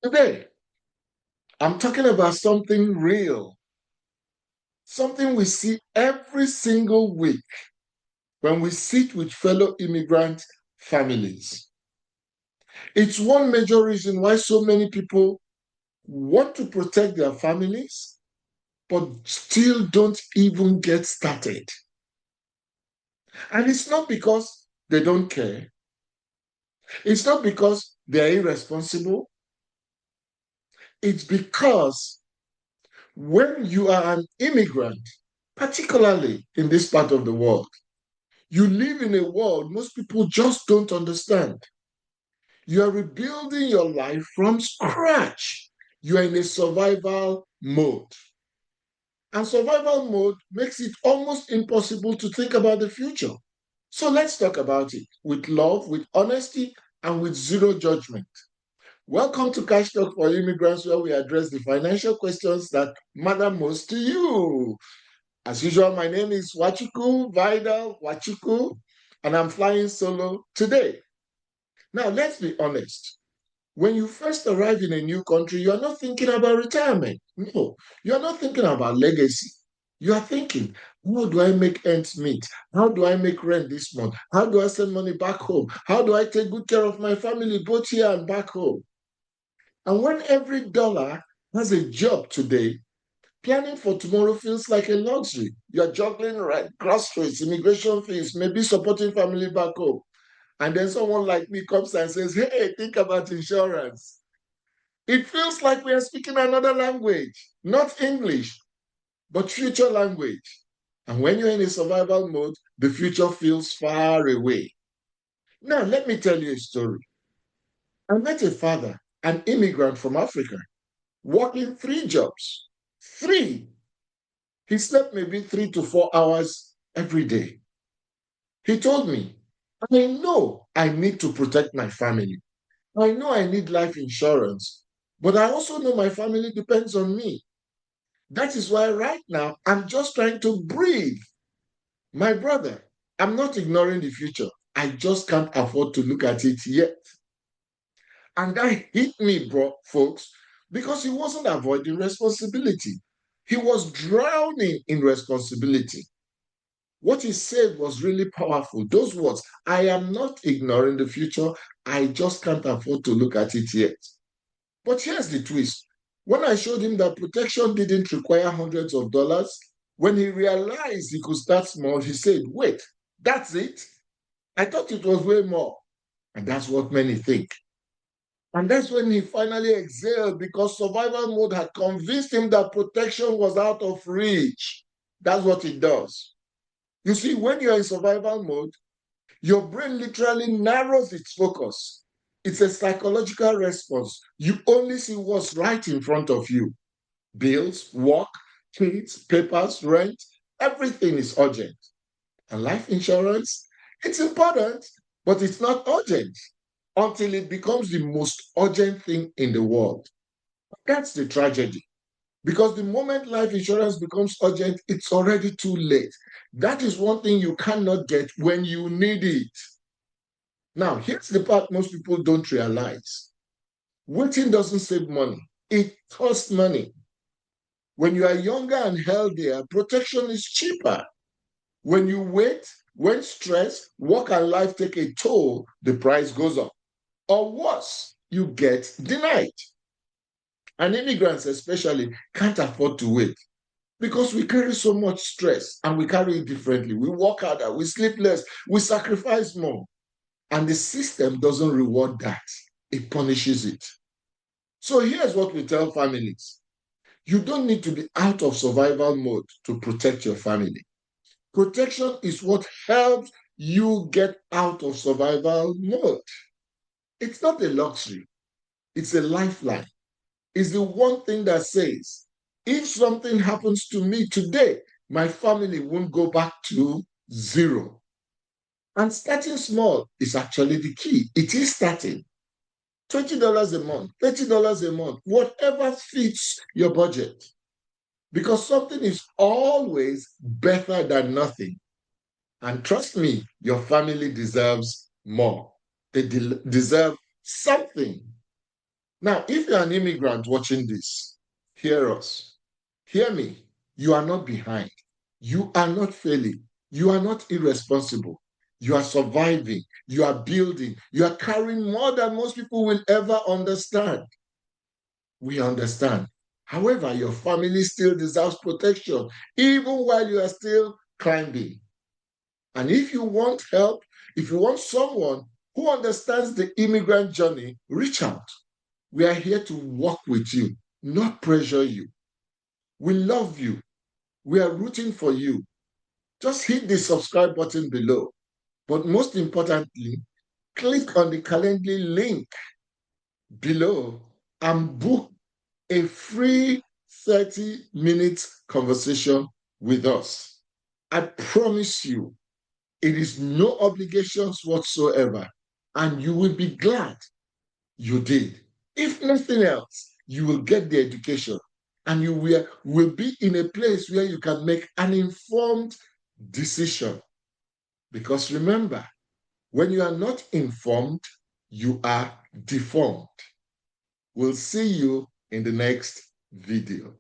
Today, I'm talking about something real, something we see every single week when we sit with fellow immigrant families. It's one major reason why so many people want to protect their families, but still don't even get started. And it's not because they don't care, it's not because they're irresponsible, it's because when you are an immigrant, particularly in this part of the world, you live in a world most people just don't understand. You are rebuilding your life from scratch. You are in a survival mode. And survival mode makes it almost impossible to think about the future. So let's talk about it with love, with honesty, and with zero judgment. Welcome to Cash Talk for Immigrants, where we address the financial questions that matter most to you. As usual, my name is Vidal, and I'm flying solo today. Now, let's be honest. When you first arrive in a new country, you're not thinking about retirement. No, you're not thinking about legacy. You are thinking, how do I make ends meet? How do I make rent this month? How do I send money back home? How do I take good care of my family, both here and back home? And when every dollar has a job today, planning for tomorrow feels like a luxury. You're juggling rent, groceries, immigration fees, maybe supporting family back home. And then someone like me comes and says, hey, think about insurance. It feels like we are speaking another language, not English, but future language. And when you're in a survival mode, the future feels far away. Now, let me tell you a story. I met a father, an immigrant from Africa, working three jobs. Three. He slept maybe 3 to 4 hours every day. He told me, I know I need to protect my family. I know I need life insurance, but I also know my family depends on me. That is why right now I'm just trying to breathe. My brother, I'm not ignoring the future. I just can't afford to look at it yet. And that hit me, bro, folks, because he wasn't avoiding responsibility. He was drowning in responsibility. What he said was really powerful. Those words, I am not ignoring the future. I just can't afford to look at it yet. But here's the twist. When I showed him that protection didn't require hundreds of dollars, when he realized he could start small, he said, wait, that's it? I thought it was way more. And that's what many think. And that's when he finally exhaled because survival mode had convinced him that protection was out of reach. That's what it does. You see, when you're in survival mode, your brain literally narrows its focus. It's a psychological response. You only see what's right in front of you. Bills, work, kids, papers, rent, everything is urgent. And life insurance, it's important, but it's not urgent until it becomes the most urgent thing in the world. That's the tragedy. Because the moment life insurance becomes urgent, it's already too late. That is one thing you cannot get when you need it. Now, here's the part most people don't realize. Waiting doesn't save money. It costs money. When you are younger and healthier, protection is cheaper. When you wait, when stress, work, and life take a toll, the price goes up. Or worse, you get denied. And immigrants, especially, can't afford to wait because we carry so much stress and we carry it differently. We work harder, we sleep less, we sacrifice more. And the system doesn't reward that, it punishes it. So here's what we tell families: you don't need to be out of survival mode to protect your family. Protection is what helps you get out of survival mode. It's not a luxury, it's a lifeline. It's the one thing that says, if something happens to me today, my family won't go back to zero. And starting small is actually the key. It is starting. $20 a month, $30 a month, whatever fits your budget. Because something is always better than nothing. And trust me, your family deserves more. They deserve something. Now, if you're an immigrant watching this, hear us. Hear me. You are not behind. You are not failing. You are not irresponsible. You are surviving. You are building. You are carrying more than most people will ever understand. We understand. However, your family still deserves protection, even while you are still climbing. And if you want help, if you want someone who understands the immigrant journey, reach out. We are here to work with you, not pressure you. We love you. We are rooting for you. Just hit the subscribe button below. But most importantly, click on the Calendly link below and book a free 30-minute conversation with us. I promise you, it is no obligations whatsoever, and you will be glad you did. If nothing else, you will get the education and you will be in a place where you can make an informed decision. Because remember, when you are not informed, you are deformed. We'll see you in the next video.